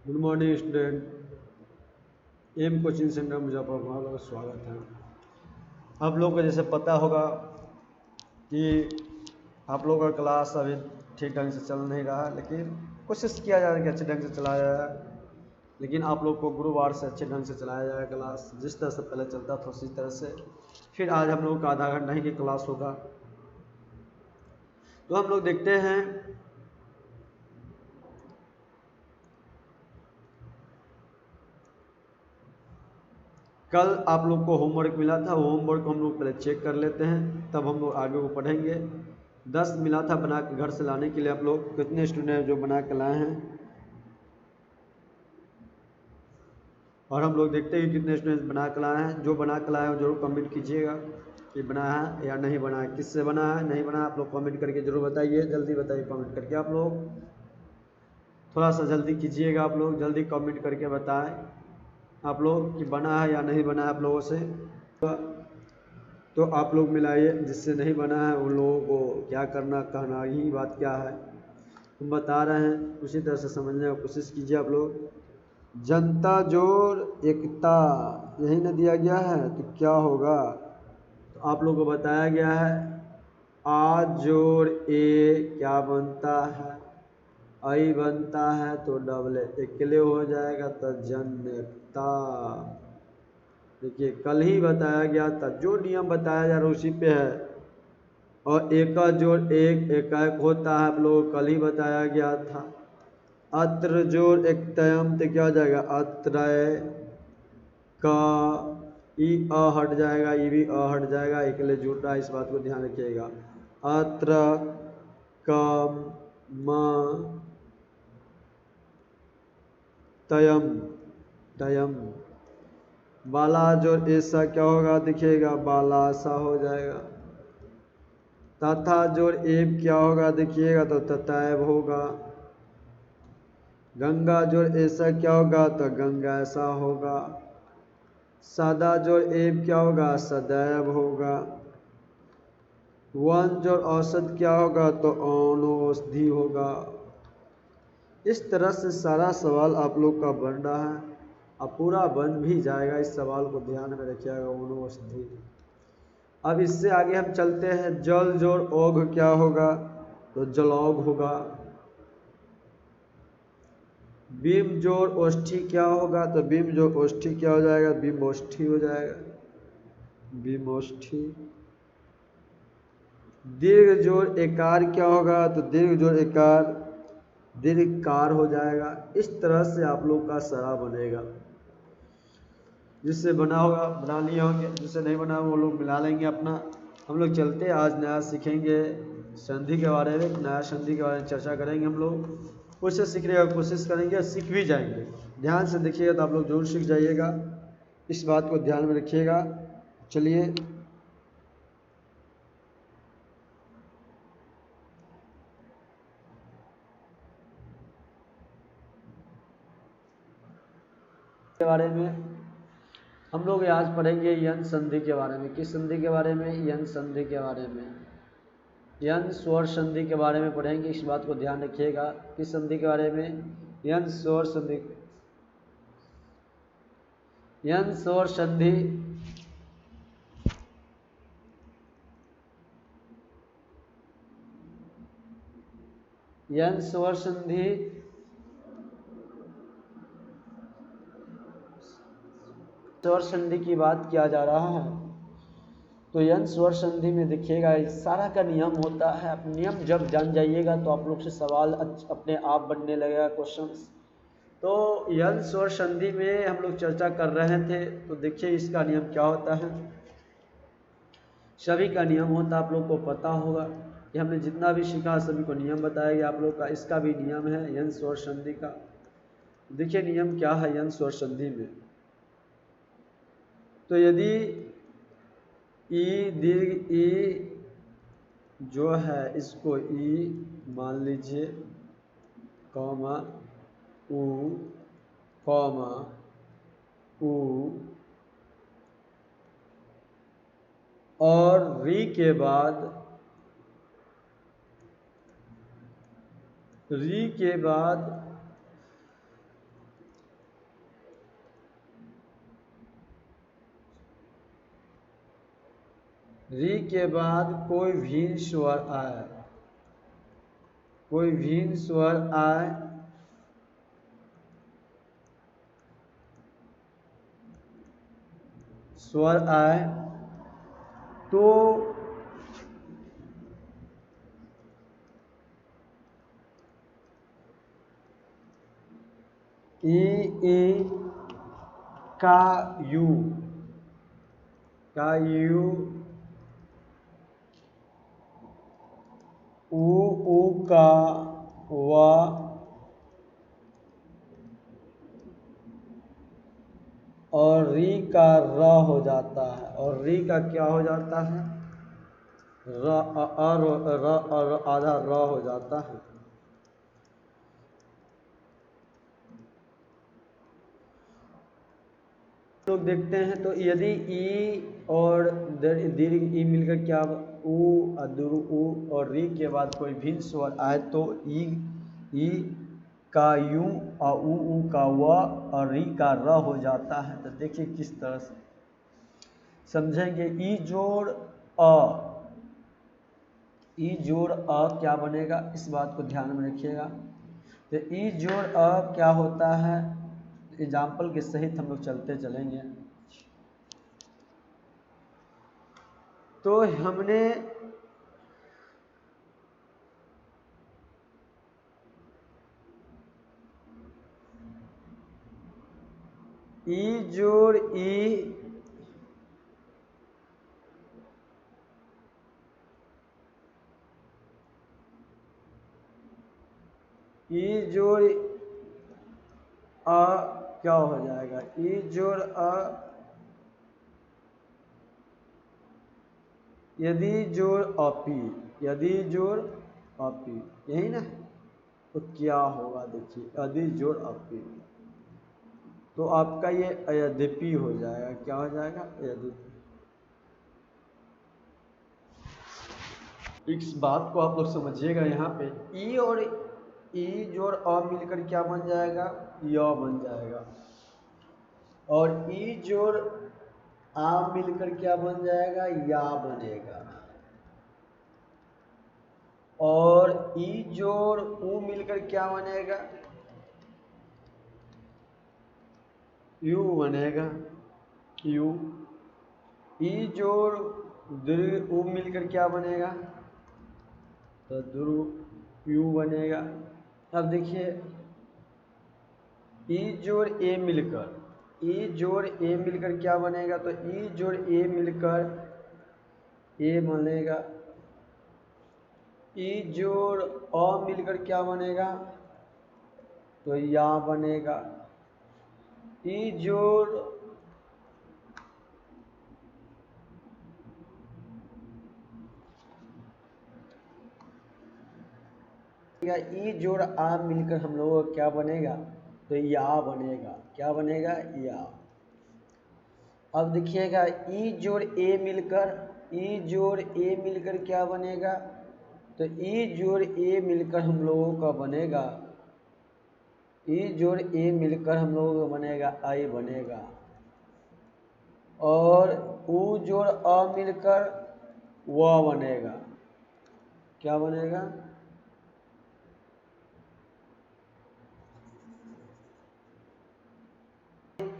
Good morning student. M coaching centre Muzaffarpur का स्वागत है। आप लोग को जैसे पता होगा कि आप लोगों का क्लास अभी ठीक ढंग से चल नहीं रहा है, लेकिन कोशिश किया जा रहा है कि अच्छे ढंग से चलाया जाए। लेकिन आप लोग को गुरुवार से अच्छे ढंग से चलाया जाएगा क्लास, जिस तरह से पहले चलता था उसी तरह से। फिर आज हम लोगों का आधा घंटा ही की क्लास होगा। तो हम लोग देखते हैं कल आप लोग को होमवर्क मिला था, वो होमवर्क को हम लोग पहले चेक कर लेते हैं, तब हम लोग आगे को पढ़ेंगे। 10 मिला था बना के घर से लाने के लिए। आप लोग कितने स्टूडेंट जो बना के लाए हैं, और हम लोग देखते हैं कि कितने स्टूडेंट बना के लाए हैं। जो बना के लाए हैं जरूर कमेंट कीजिएगा कि बना है या नहीं बना है, किससे बना है नहीं बना है। आप लोग कमेंट करके जरूर बताइए, जल्दी बताइए कमेंट करके। आप लोग थोड़ा सा जल्दी कीजिएगा, आप लोग जल्दी कमेंट करके बताएं आप लोग कि बना है या नहीं बना है आप लोगों से। तो आप लोग मिलाइए, जिससे नहीं बना है उन लोगों को क्या करना कहना ही बात क्या है, हम बता रहे हैं, उसी तरह से समझने की कोशिश कीजिए आप लोग। जनता जोड़ एकता यही न दिया गया है, तो क्या होगा। तो आप लोगों को बताया गया है आ जोड़ ए क्या बनता है, आई बनता है तो डबल अकेले हो जाएगा तो जनता। देखिए कल ही बताया गया था, जो नियम बताया जा रहा है उसी पे है। और एक का जोड़ एक एकाएक होता है, आप लोगों को कल ही बताया गया था। अत्र जोड़ एक तयम तो क्या हो जाएगा अत्रय का, ई अ हट जाएगा, ई भी अ हट जाएगा, एक लिए जुड़ रहा है, इस बात को ध्यान रखिएगा। अत्र कम म तयम तयम, बाला जोड़ ऐसा क्या होगा देखिएगा बाला सा हो जाएगा। तथा जोड़ एब क्या होगा देखिएगा तो ततैब होगा। गंगा जोड़ ऐसा क्या होगा तो गंगा ऐसा होगा। सदा जोड़ एब क्या होगा सदैव होगा। वन जोड़ औसत क्या होगा तो औषधि होगा। इस तरह से सारा सवाल आप लोग का बन रहा है, अब पूरा बन भी जाएगा। इस सवाल को ध्यान में रखिएगा औषधि। अब इससे आगे हम चलते हैं। जल जोड़ ओघ क्या होगा तो जलौघ होगा। बीम जोड़ ओष्ठी क्या होगा तो बीम जोड़ ओष्ठी क्या हो जाएगा बीमोष्ठी हो जाएगा, बीमोष्ठी। दीर्घ जोड़ एकार क्या होगा तो दीर्घ जोड़ एकार दीर्घकार हो जाएगा। इस तरह से आप लोग का सारा बनेगा। जिससे बना होगा बना लिए होंगे, जिससे नहीं बना वो लोग मिला लेंगे अपना। हम लोग चलते आज नया सीखेंगे संधि के बारे में, नया संधि के बारे में चर्चा करेंगे हम लोग। उससे सीखने की कोशिश करेंगे, सीख भी जाएंगे। ध्यान से देखिएगा तो आप लोग जरूर सीख जाइएगा, इस बात को ध्यान में रखिएगा। चलिए के बारे में हम लोग आज पढ़ेंगे यन संधि के बारे में। किस संधि के बारे में, यन संधि के बारे में। यन स्वर संधि के बारे में पढ़ेंगे, इस बात को ध्यान रखिएगा। किस संधि के बारे में, यन स्वर संधि। यन स्वर संधि यन स्वर संधि स्वर संधि की बात किया जा रहा है। तो यन स्वर संधि में देखिएगा सारा का नियम होता है। आप नियम जब जान जाइएगा तो आप लोग से सवाल अपने आप बनने लगेगा, क्वेश्चंस। तो यन स्वर संधि में हम लोग चर्चा कर रहे थे, तो देखिए इसका नियम क्या होता है। सभी का नियम होता आप लोग को पता होगा कि हमने जितना भी सीखा सभी को नियम बताया गया आप लोग का। इसका भी नियम है यन स्वर संधि का। देखिए नियम क्या है यन स्वर संधि में। तो यदि ई दीर्घ ई जो है इसको ई मान लीजिए, कॉमा ऊ, कॉमा ऊ, और री के बाद री के बाद कोई भी स्वर आए, कोई भी स्वर आए तो ए का यू ऊ का व और री का र हो जाता है। और री का क्या हो जाता है? आधा र हो जाता है। लोग देखते हैं तो यदि ई और दीर्घ ई मिलकर क्या ऊ ऊ और री के बाद कोई भिन्न स्वर आए तो ई का यू और ऊ का व और री का र हो जाता है। तो देखिए किस तरह से समझेंगे। ई जोड़ अ क्या बनेगा, इस बात को ध्यान में रखिएगा। तो ई जोड़ अ क्या होता है, एग्जाम्पल के सहित हम लोग चलते चलेंगे। तो हमने ई जोड़ ई जोड़ अ क्या हो जाएगा, ई जोड़ अ यदि जोड़ अपी, यदि जोड़ अपी, यही ना। तो क्या होगा देखिए, यदि जोड़ अपी तो आपका ये यद्यपि हो जाएगा। क्या हो जाएगा? यद्यपि। इस बात को आप लोग समझिएगा। यहाँ पे ई और ई जोड़ अ मिलकर क्या बन जाएगा? य बन जाएगा। और ई जोड़ आ मिलकर क्या बन जाएगा? या बनेगा। और ई जोड़ ऊ मिलकर क्या बनेगा? यू बनेगा। यू। ई जोड़ दीर्घ ऊ मिलकर क्या बनेगा? तो ध्रुव यू बनेगा। अब देखिए ई जोड़ ए मिलकर, ई जोड़ ए मिलकर क्या बनेगा? तो ई जोड़ ए मिलकर ए बनेगा। ई जोड़ अ मिलकर क्या बनेगा? तो या बनेगा। ई जोड़ ई जोड़ आ मिलकर हम लोगों का क्या बनेगा? तो या बनेगा। क्या बनेगा? या। अब देखिएगा ई जोड़ ए मिलकर, ई जोड़ ए मिलकर क्या बनेगा? तो ई जोड़ ए मिलकर हम लोगों का बनेगा, ई जोड़ ए मिलकर हम लोगों का बनेगा आई बनेगा। और ऊ जोड़ अ मिलकर व बनेगा। क्या बनेगा?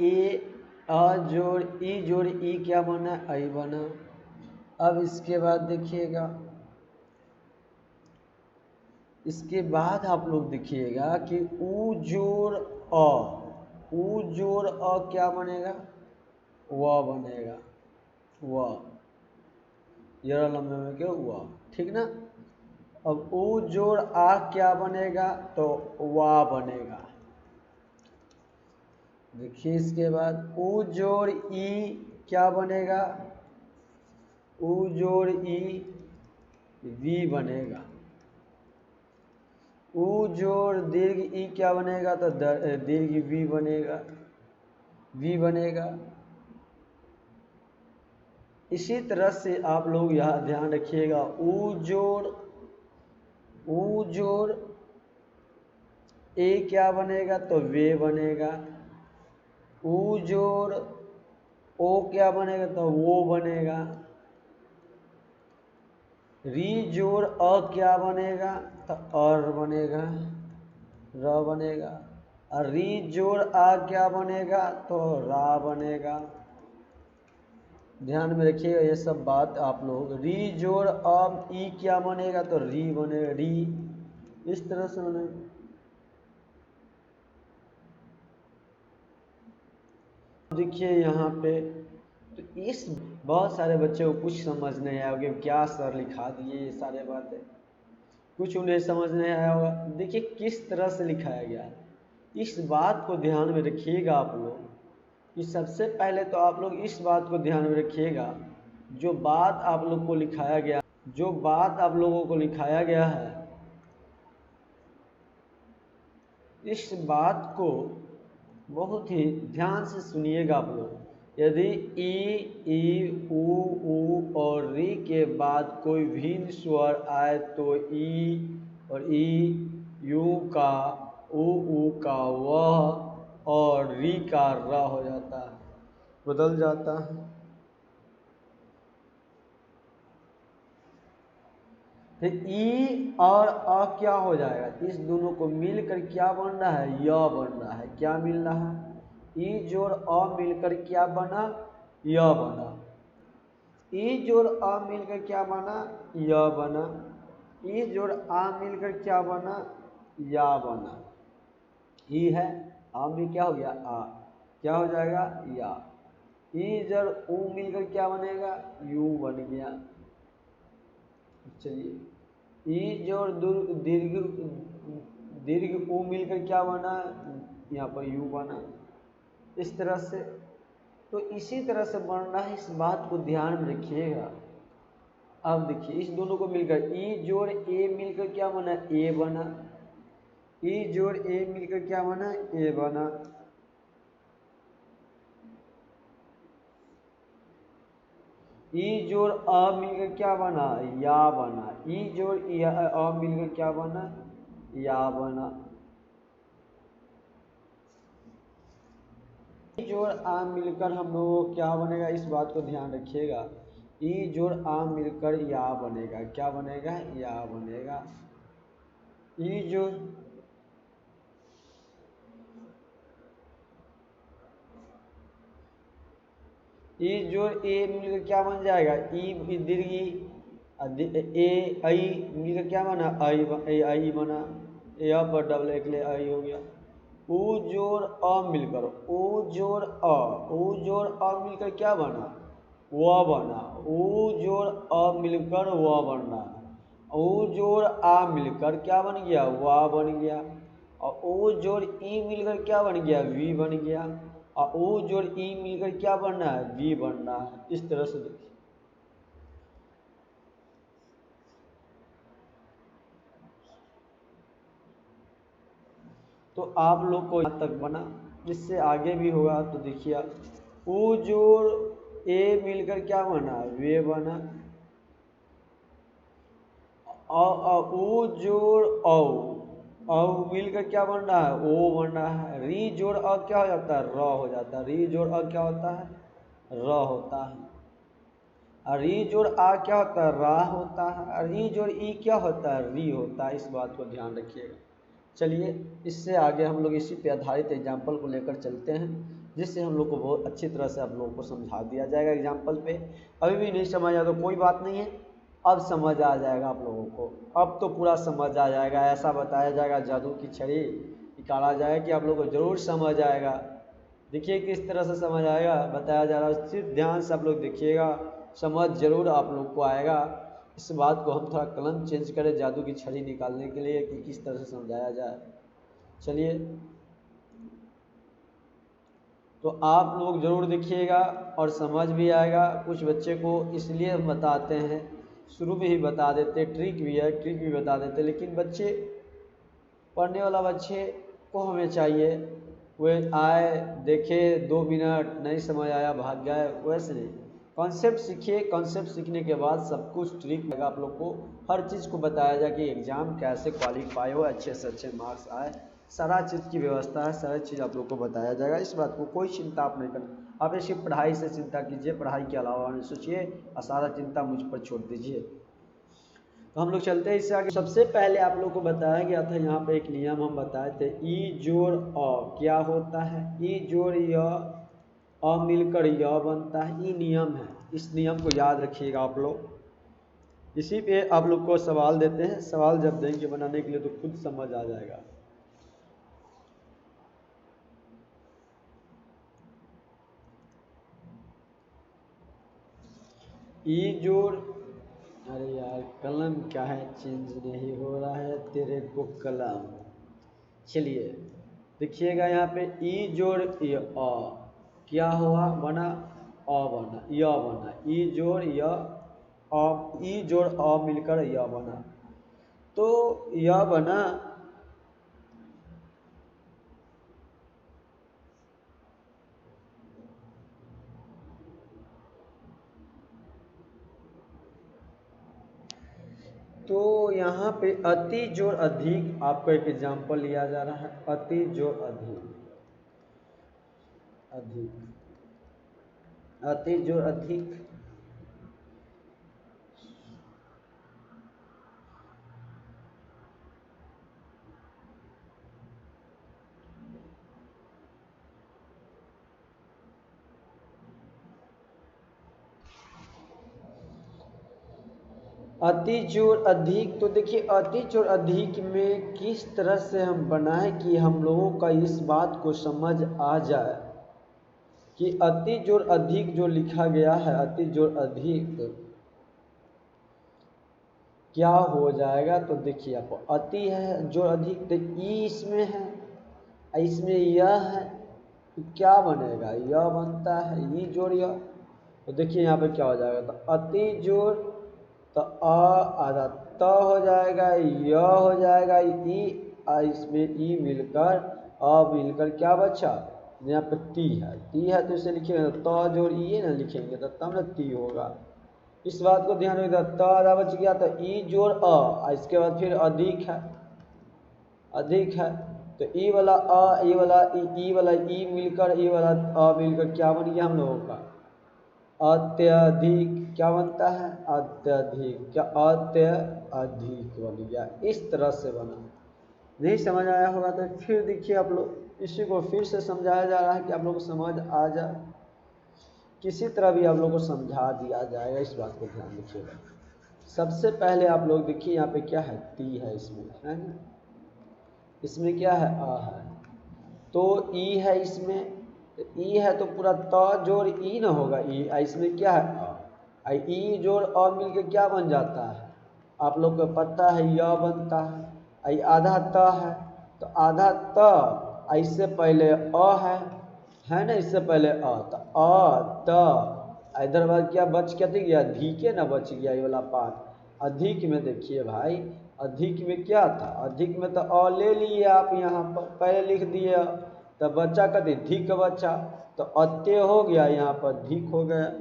ए जोड़ ई क्या बना? आई बना। अब इसके बाद देखिएगा, इसके बाद आप लोग देखिएगा कि ऊ जोड़ क्या बनेगा? व बनेगा। व जरा लंबे में क्या हुआ, ठीक ना। अब ऊ जोड़ आ क्या बनेगा? तो वा बनेगा। देखिए इसके बाद ऊ जोड़ ई क्या बनेगा? ऊ जोड़ ई वी बनेगा। ऊ जोड़ दीर्घ ई क्या बनेगा? तो दीर्घ वी बनेगा। वी बनेगा। इसी तरह से आप लोग यहाँ ध्यान रखिएगा। ऊ जोड़ ए क्या बनेगा? तो वे बनेगा। ऊ जोड़ ओ क्या बनेगा? तो वो बनेगा। री जोड़ अ क्या बनेगा, तो और बनेगा, र बनेगा। और री जोड़ आ क्या बनेगा, तो रा बनेगा। ध्यान में रखिएगा ये सब बात आप लोग। री जोड़ अ ई क्या बनेगा, तो री बनेगा, री। इस तरह से बनेगा। देखिए यहाँ पे तो इस बहुत सारे बच्चों को कुछ समझ नहीं आया होगा, क्या सर लिखा दिए ये सारे बातें, कुछ उन्हें समझ नहीं आया होगा। देखिए किस तरह से लिखाया गया है, इस बात को ध्यान में रखिएगा आप लोग कि सबसे पहले तो आप लोग इस बात को ध्यान में रखिएगा, जो बात आप लोग को लिखाया गया, जो बात आप लोगों को लिखाया गया है, इस बात को बहुत ही ध्यान से सुनिएगा आप लोग। यदि ई ऊ और री के बाद कोई भिन्न स्वर आए तो ई और ई, यू का ऊ का वह और री का र हो जाता है, बदल जाता है। फिर ई और अ क्या हो जाएगा, इस दोनों को मिलकर क्या बन रहा है, य बन रहा है। क्या मिल रहा है, ई जोड़ अ मिलकर क्या बना, य बना। ई जोड़ अ मिलकर क्या बना, य बना। ई जोड़ आ मिलकर क्या बना, या बना। ई है, आ में क्या हो गया, आ, क्या हो जाएगा, या। ई जोड़ ऊ मिलकर क्या बनेगा, यू बन गया। चलिए ई जोड़ दीर्घ दीर्घ ऊ मिलकर क्या बना, यहाँ पर यू बना। इस तरह से तो इसी तरह से बनना है, इस बात को ध्यान में रखिएगा। अब देखिए इस दोनों को मिलकर ई जोड़ ए मिलकर क्या बना, ए बना। ई जोड़ ए मिलकर क्या बना, ए बना। ई जोड़ अ मिलकर क्या बना, या बना। ई जोड़ अ मिलकर क्या बना, या बना। ई जोड़ आ मिलकर हम लोगों को क्या बनेगा, इस बात को ध्यान रखिएगा। ई जोड़ आ मिलकर या बनेगा, क्या बनेगा, या बनेगा। ई जोड़ ई जोड़ ए मिलकर क्या बन जाएगा, ई दीर्घी। ए आई मिलकर क्या बना, आई बना। ए पर डबल एक ले आई हो गया। ऊ जोड़ अ मिलकर, ऊ जोड़ अ, ऊ जोड़ अ मिलकर क्या बना, वह बना। ऊ जोड़ अ मिलकर वह बनना। ऊ जोड़ आ मिलकर क्या बन गया, वाह बन गया। और ऊ जोड़ ई मिलकर क्या बन गया, वी बन गया। और ऊ जोड़ ई मिलकर क्या बनना है, वी बनना है। इस तरह से देखिए तो आप लोग को यहाँ तक बना, इससे आगे भी होगा तो देखिए आप। ऊ जोड़ ए मिलकर क्या बना, वे बना। ऊ जोड़ औ मिलकर क्या बन रहा है, ओ बन रहा है। री जोड़ अ क्या हो जाता है, र हो जाता है। री जोड़ अ क्या होता है, र होता है। और री जोड़ आ क्या होता है, रा होता है। और री जोड़ ई क्या होता है, री होता है। इस बात को ध्यान रखिएगा। चलिए इससे आगे हम लोग इसी पे आधारित एग्जाम्पल को लेकर चलते हैं, जिससे हम लोग को बहुत अच्छी तरह से आप लोगों को समझा दिया जाएगा एग्जाम्पल पे। अभी भी नहीं समझ आया तो कोई बात नहीं है, अब समझ आ जाएगा आप लोगों को। अब तो पूरा समझ आ जाएगा, ऐसा बताया जाएगा, जादू की छड़ी निकाला जाएगा कि आप लोगों को ज़रूर समझ आएगा। देखिए किस तरह से समझ आएगा, बताया जा रहा है, सिर्फ ध्यान से आप लोग देखिएगा, समझ जरूर आप लोग को आएगा। इस बात को हम थोड़ा कलम चेंज करें जादू की छड़ी निकालने के लिए कि किस तरह से समझाया जाए। चलिए तो आप लोग ज़रूर देखिएगा और समझ भी आएगा। कुछ बच्चे को इसलिए हम बताते हैं, शुरू में ही बता देते, ट्रिक भी है, ट्रिक भी बता देते, लेकिन बच्चे, पढ़ने वाला बच्चे को हमें चाहिए वे आए, देखे, 2 मिनट नहीं समझ आया भाग गए, वैसे नहीं। कॉन्सेप्ट सीखिए, कॉन्सेप्ट सीखने के बाद सब कुछ ट्रिक लगा आप लोग को, हर चीज़ को बताया जाए कि एग्ज़ाम कैसे क्वालिफाई हो, अच्छे से अच्छे मार्क्स आए। सारा चीज़ की व्यवस्था है, सारा चीज़ आप लोग को बताया जाएगा। इस बात को कोई चिंता आप नहीं करना, आप सिर्फ पढ़ाई से चिंता कीजिए, पढ़ाई के अलावा नहीं सोचिए और सारा चिंता मुझ पर छोड़ दीजिए। तो हम लोग चलते हैं इससे आगे। सबसे पहले आप लोग को बताया गया था, यहाँ पे एक नियम हम बताए थे, ई जोड़ अ क्या होता है, ई जोड़ य अ मिलकर य बनता है, ये नियम है। इस नियम को याद रखिएगा आप लोग। इसी पे आप लोग को सवाल देते हैं, सवाल जब देंगे बनाने के लिए तो खुद समझ आ जाएगा। ई जोड़, अरे यार कलम क्या है, चेंज नहीं हो रहा है तेरे को कलम। चलिए देखिएगा यहाँ पे ई जोड़ य अ क्या हुआ, बना अ बना, य बना, ई जोड़ य अ, ई जोड़ अ मिलकर य बना, तो य बना। तो यहाँ पे अति जोड़ अधिक, आपको एक एग्जाम्पल लिया जा रहा है, अति जोड़ अधिक, अधिक, अति जोड़ अधिक, अति जोड़ अधिक। तो देखिए अति जोड़ अधिक में किस तरह से हम बनाएं कि हम लोगों का इस बात को समझ आ जाए कि अति जोड़ अधिक जो लिखा गया है, अति जोड़ अधिक क्या हो जाएगा। तो देखिए आपको अति है जोड़ अधिक, तो ई इसमें है, इसमें यह है, तो क्या बनेगा, यह बनता है, ई जोड़ यह। तो देखिए यहाँ पे क्या हो जाएगा, तो अति जोड़, तो आधा त हो जाएगा, य हो जाएगा, ई इसमें ई मिलकर अ मिलकर क्या बचा, यहाँ पे ती है, तो इसे लिखेंगे तो त जोड़ ई ना लिखेंगे तो तब ना ती होगा। इस बात को ध्यान रखिएगा, त आधा बच गया तो ई जोड़ अ, इसके बाद फिर अधिक है, अधिक है, तो ई वाला अ, ई वाला ई मिलकर ई वाला अ मिलकर क्या बन गया हम लोगों का, अत्यधिक। क्या बनता है, अत्यधिक, क्या अत्यधिक बन गया। इस तरह से बना। नहीं समझ आया होगा तो फिर देखिए आप लोग, इसी को फिर से समझाया जा रहा है कि आप लोग को समझ आ जाए, किसी तरह भी आप लोग को समझा दिया जाएगा, इस बात को ध्यान रखिएगा। सबसे पहले आप लोग देखिए यहाँ पे क्या है, ती है इसमें, है ना, इसमें क्या है, आ है, तो ई है इसमें, तो ई है तो पूरा त जोड़ ई ना होगा, ई इसमें क्या है अ, ई जोड़ अ मिल के क्या बन जाता है, आप लोग को पता है य बनता है, आई आधा त है, तो आधा त, इससे पहले अ है ना, इससे पहले अ, तो अ त, इधर बाद क्या बच क्या गया, धी ना बच गया ये वाला पार्ट। अधिक में देखिए भाई, अधिक में क्या था, अधिक में तो अ ले लिए आप, यहाँ पर पहले लिख दिए, तो बच्चा कति धिक बच्चा, तो अत्य हो गया, यहाँ पर धिक हो गया।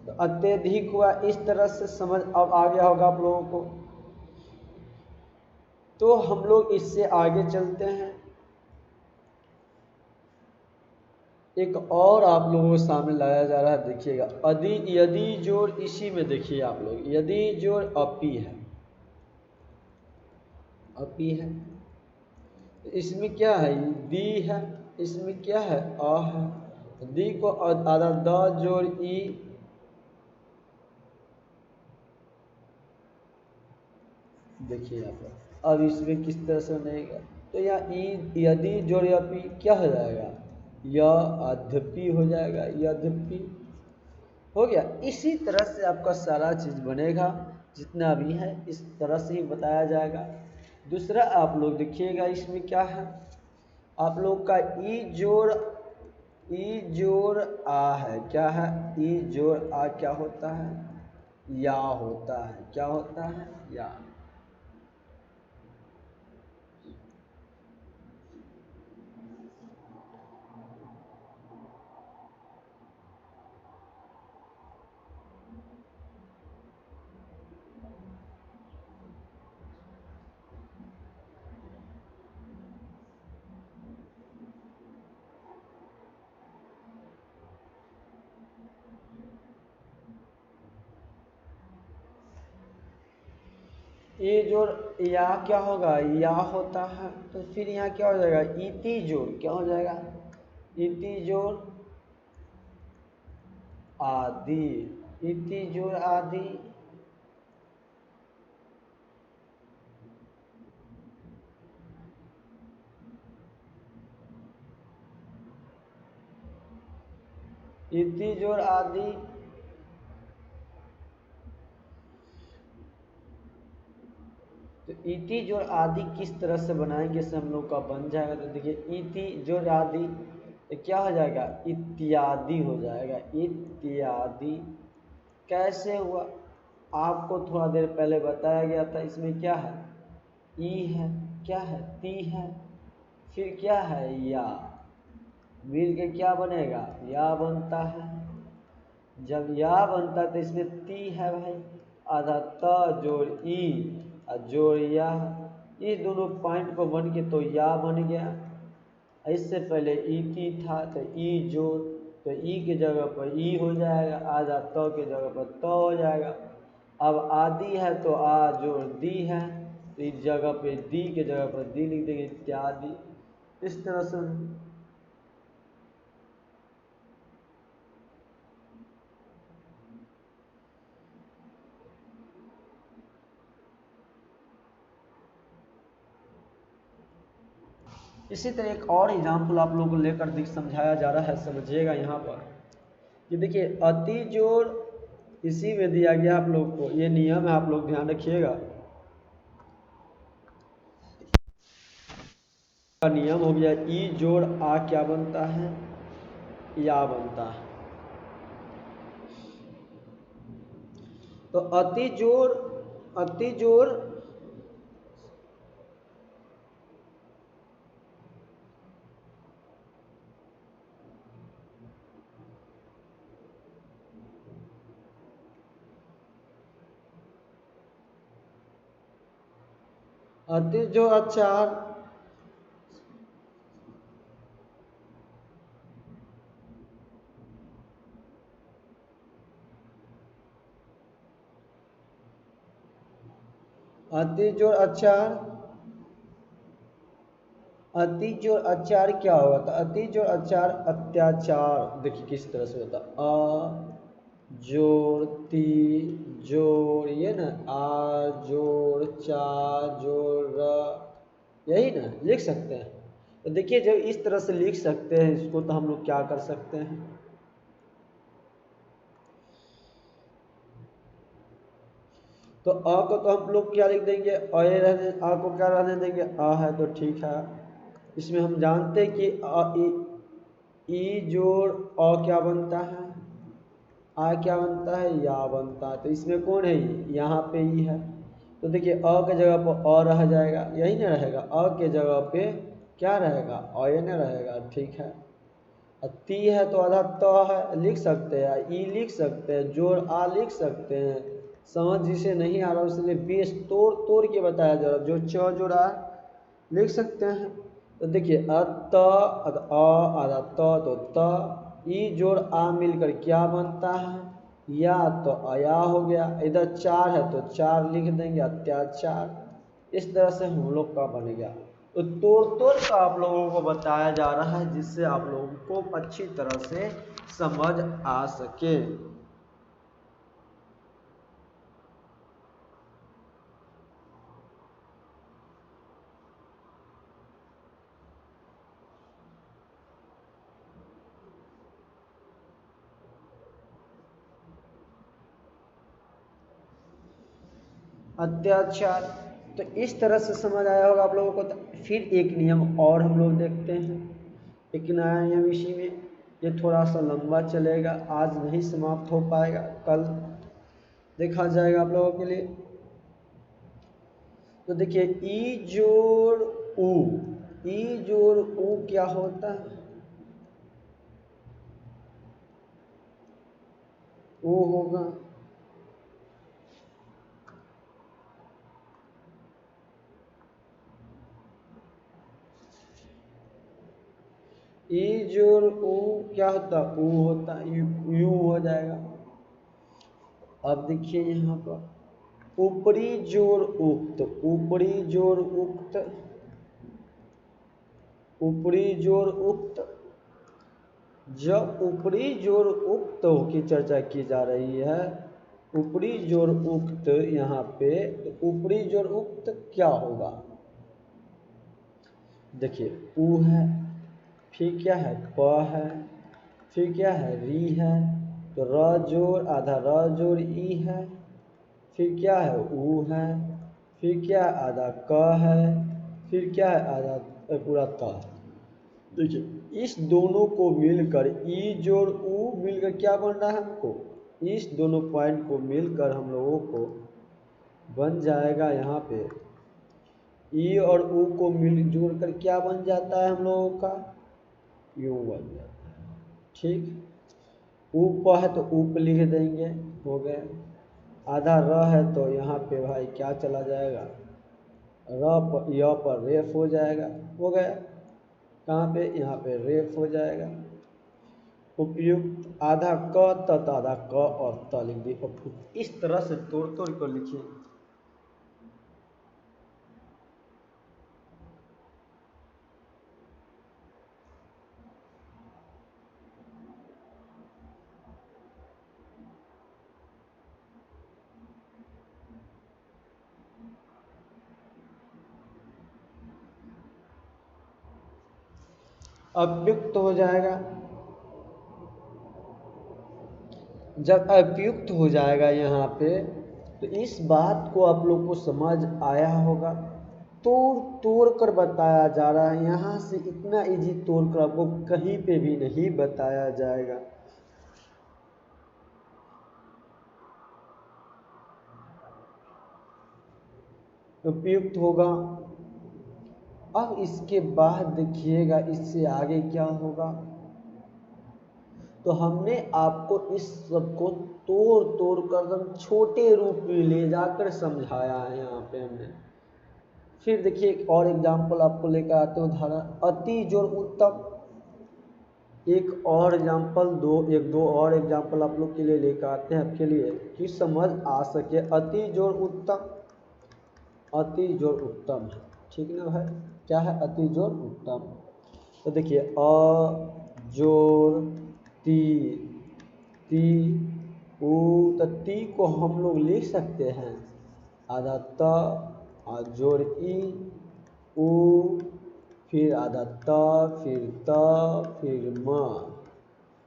तो अत्यधिक हुआ, इस तरह से समझ अब आ गया होगा आप लोगों को। तो हम लोग इससे आगे चलते हैं, एक और आप लोगों के सामने लाया जा रहा है, देखिएगा यदि जोड़, इसी में देखिए आप लोग, यदि जोड़ अपी है, अपी है, तो इसमें क्या है, दी है, इसमें क्या है अ है, दी को आधा द जोड़ ई, देखिए यहाँ पर अब इसमें किस तरह से बनेगा, तो यहाँ ई यदि जोड़ अपी क्या हो जाएगा, यद्यपि हो जाएगा, यद्यपि हो गया। इसी तरह से आपका सारा चीज़ बनेगा, जितना भी है इस तरह से ही बताया जाएगा। दूसरा आप लोग देखिएगा, इसमें क्या है, आप लोग का ई जोड़ आ है, क्या है, ई जोड़ आ क्या होता है, या होता है, क्या होता है, या। ए जोड़ या क्या होगा, या होता है, तो फिर यहाँ क्या हो जाएगा, इति जोड़ क्या हो जाएगा, इति जोड़ आदि, इति जोड़ आदि। इति जोड़ आदि, तो इति जोड़ आदि किस तरह से बनाएंगे, इससे हम लोग का बन जाएगा। तो देखिए इति जोड़ आदि तो क्या हो जाएगा, इत्यादि हो जाएगा, इत्यादि। कैसे हुआ, आपको थोड़ा देर पहले बताया गया था। इसमें क्या है, ई है, क्या है, ती है, फिर क्या है, या, मिल के क्या बनेगा, या बनता है। जब या बनता है तो इसमें ती है भाई, आधा त जोड़ ई और जोड़ या, ये दोनों पॉइंट को बन के तो या बन गया। इससे पहले ई ती था तो ई जोड़, तो ई के जगह पर ई हो जाएगा, आधा त के जगह पर त हो जाएगा। अब आदि है तो आ जोड़ दी है, तो इस जगह पे दी के जगह पर दी लिख देंगे, इत्यादि। इस तरह से इसी तरह एक और एग्जाम्पल आप लोगों को लेकर समझाया जा रहा है, समझिएगा यहाँ पर कि देखिए अति जोड़ इसी में दिया गया आप लोग को, ये नियम है, आप लोग ध्यान रखिएगा। का नियम हो गया, ई जोड़ आ क्या बनता है, या बनता है। तो अति जोड़, अति जोड़ अति जोड़ अचार, अति जोड़ अचार, अति जोड़ अचार क्या होगा, तो अति जोड़ अचार अत्याचार। देखिए किस तरह से होता, अ जोड़ ती जोड़, ये ना आ जोड़ चा जोड़ र, यही ना लिख सकते हैं। तो देखिए जब इस तरह से लिख सकते हैं इसको, तो हम लोग क्या कर सकते हैं, तो अ को तो हम लोग क्या लिख देंगे, अ रहने, आ को क्या रहने देंगे, आ है तो ठीक है। इसमें हम जानते हैं कि ई जोड़ अ क्या बनता है, आ क्या बनता है, या बनता है। तो इसमें कौन है, यहाँ पे ई है, तो देखिए अ के जगह पर अ रह जाएगा, यही ना रहेगा, अ के जगह पे क्या रहेगा, अयन रहेगा, ठीक है। ती है तो आधा त है, लिख सकते हैं, ई लिख सकते हैं, जोड़ आ लिख सकते हैं। समझ जिसे नहीं आ रहा उसके लिए बेस तोड़ तोड़ के बताया जा रहा, जो च जोड़ा लिख सकते हैं। तो देखिए अत आधा त तो त, ई जोड़ आ मिलकर क्या बनता है, या, तो अया हो गया। इधर चार है तो चार लिख देंगे, अत्याचार। इस तरह से हम लोग का बन गया। तो तोड़ तोड़ का आप लोगों को बताया जा रहा है, जिससे आप लोगों को अच्छी तरह से समझ आ सके। अत्याचार, तो इस तरह से समझ आया होगा आप लोगों को। तो फिर एक नियम और हम लोग देखते हैं, एक नया नियम इसी में, ये थोड़ा सा लंबा चलेगा, आज नहीं समाप्त हो पाएगा, कल देखा जाएगा आप लोगों के लिए। तो देखिए ई जोड़ ऊ, ई जोड़ ऊ क्या होता है, ऊ होगा, ई जोड़ ऊ क्या होता, ऊ होता, यू हो जाएगा। अब देखिए यहाँ पर ऊपरी जोड़ उक्त, ऊपरी जोड़ उक्त, ऊपरी जोड़ उक्त। जब ऊपरी जोड़ उक्त की चर्चा की जा रही है, ऊपरी जोड़ उक्त यहाँ पे, तो ऊपरी जोड़ उक्त क्या होगा? देखिए ऊ है, फिर क्या है प है, फिर क्या है री है, तो र जोड़ आधा र जोड़ ई है, फिर क्या है ऊ है, फिर क्या आधा क है, फिर क्या है आधा पूरा त है। देखिए इस दोनों को मिलकर ई जोड़ ऊ मिलकर क्या बन रहा है हमको, इस दोनों पॉइंट को मिलकर हम लोगों को बन जाएगा यहाँ पे ई और ऊ को मिल जोड़कर क्या बन जाता है हम लोगों का, यू बन जाता है। ठीक, ऊप है तो ऊप लिख देंगे, हो गया। आधा र है तो यहाँ पे भाई क्या चला जाएगा, र पर य पर रेफ हो जाएगा, हो गया। कहाँ पे, यहाँ पे रेफ हो जाएगा। उपयुक्त आधा क त आधा क और त लिख दिए। इस तरह से तोड़ तोड़ कर लिखिए। अव्युक्त हो जाएगा। जब अव्युक्त हो जाएगा यहाँ पे, तो इस बात को आप लोग को समझ आया होगा। तोड़ तोड़ कर बताया जा रहा है, यहाँ से इतना इजी तोड़ कर आपको कहीं पे भी नहीं बताया जाएगा। उपयुक्त होगा। अब इसके बाद देखिएगा इससे आगे क्या होगा। तो हमने आपको इस सब को तोड़ तोड़ कर एकदम छोटे रूप में ले जाकर समझाया है यहाँ पे हमने। फिर देखिए एक और एग्जाम्पल आपको लेकर आते हैं, उदाहरण अति जोड़ उत्तम। एक और एग्जाम्पल एक दो और एग्जाम्पल आप लोग के लिए लेकर आते हैं आपके लिए कि समझ आ सके। अति जोड़ उत्तम, अति जोड़ उत्तम है, ठीक ना भाई। क्या है अति जोड़ उत्तम। तो देखिए अ जोड़ ती, ती ऊ, तो ती को हम लोग लिख सकते हैं आधा त जोड़ ई ऊ, फिर आधा त, फिर म।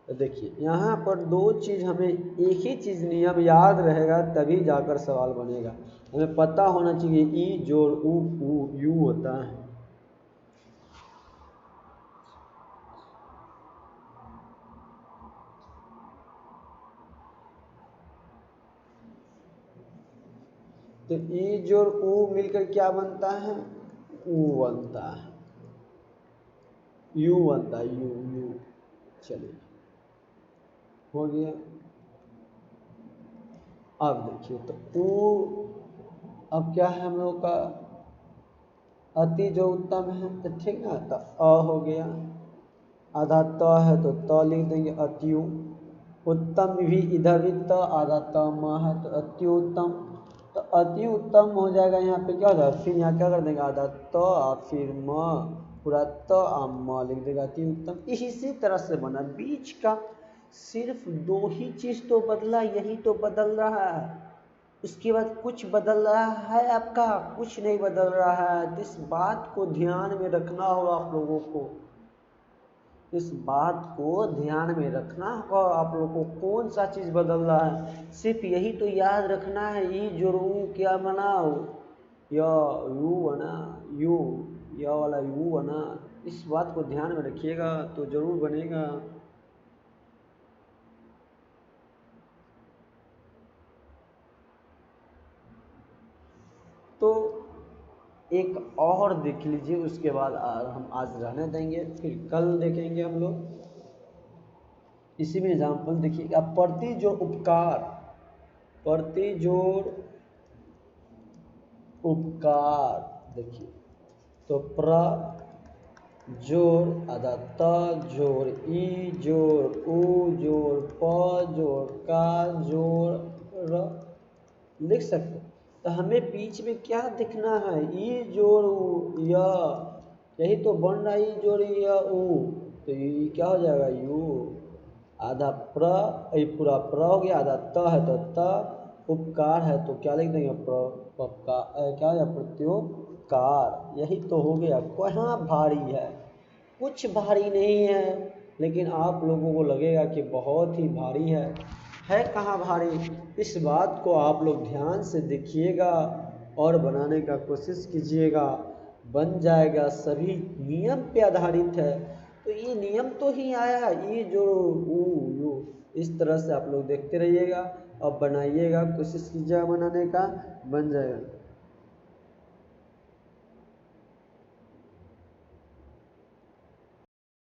तो देखिए यहाँ पर दो चीज़, हमें एक ही चीज़ नियम याद रहेगा तभी जाकर सवाल बनेगा। हमें पता होना चाहिए ई जोड़ ऊ यू होता है। तो ई जोड़ ऊ मिलकर क्या बनता है, ऊ बनता है, यू बनता है, यू यू। चलिए हो गया। अब देखिए तो ऊ अब क्या है हम लोग का, अति जो उत्तम है, तो ठीक ना। तो अ हो गया, आधा त है तो त लिख देंगे अत्यु। उत्तम भी इधर भी त, आधा त म है तो अति उत्तम। तो अति उत्तम हो जाएगा, यहाँ पे क्या होगा, फिर यहाँ क्या कर देंगे आधा त फिर म, पूरा त म लिख देगा अति उत्तम। इसी तरह से बना, बीच का सिर्फ दो ही चीज तो बदला, यही तो बदल रहा है। उसके बाद कुछ बदल रहा है आपका, कुछ नहीं बदल रहा है। तो इस बात को ध्यान में रखना होगा आप लोगों को, इस बात को ध्यान में रखना होगा आप लोगों को। कौन सा चीज़ बदल रहा है, सिर्फ यही तो याद रखना है। ई जरूर क्या बनाओ, या यू बना, यू या वाला यू बना। इस बात को ध्यान में रखिएगा तो जरूर बनेगा। तो एक और देख लीजिए, उसके बाद हम आज रहने देंगे, फिर कल देखेंगे हम लोग। इसी में एग्जाम्पल देखिएगा, प्रति जोड़ उपकार, प्रति जोड़ उपकार। देखिए तो प्र जोड़ आधा त जोड़ ई जोड़ ऊ जोड़ प जोड़ का जोड़ र लिख सकते। तो हमें बीच में क्या दिखना है, ई जोड़ ऊ य, यही तो बन रहा है, ई जोड़ य ऊ, तो ये क्या हो जाएगा यू, आधा प्र, ये पूरा प्र हो गया, आधा त है तो त, उपकार है तो क्या लिख देंगे क्या है प्रत्योपकार, यही तो हो गया। कहाँ भारी है, कुछ भारी नहीं है, लेकिन आप लोगों को लगेगा कि बहुत ही भारी है कहाँ भारी। इस बात को आप लोग ध्यान से देखिएगा और बनाने का कोशिश कीजिएगा, बन जाएगा। सभी नियम पे आधारित है, तो ये नियम तो ही आया है, ये जो ऊ यू, इस तरह से आप लोग देखते रहिएगा और बनाइएगा, कोशिश कीजिएगा बनाने का, बन जाएगा।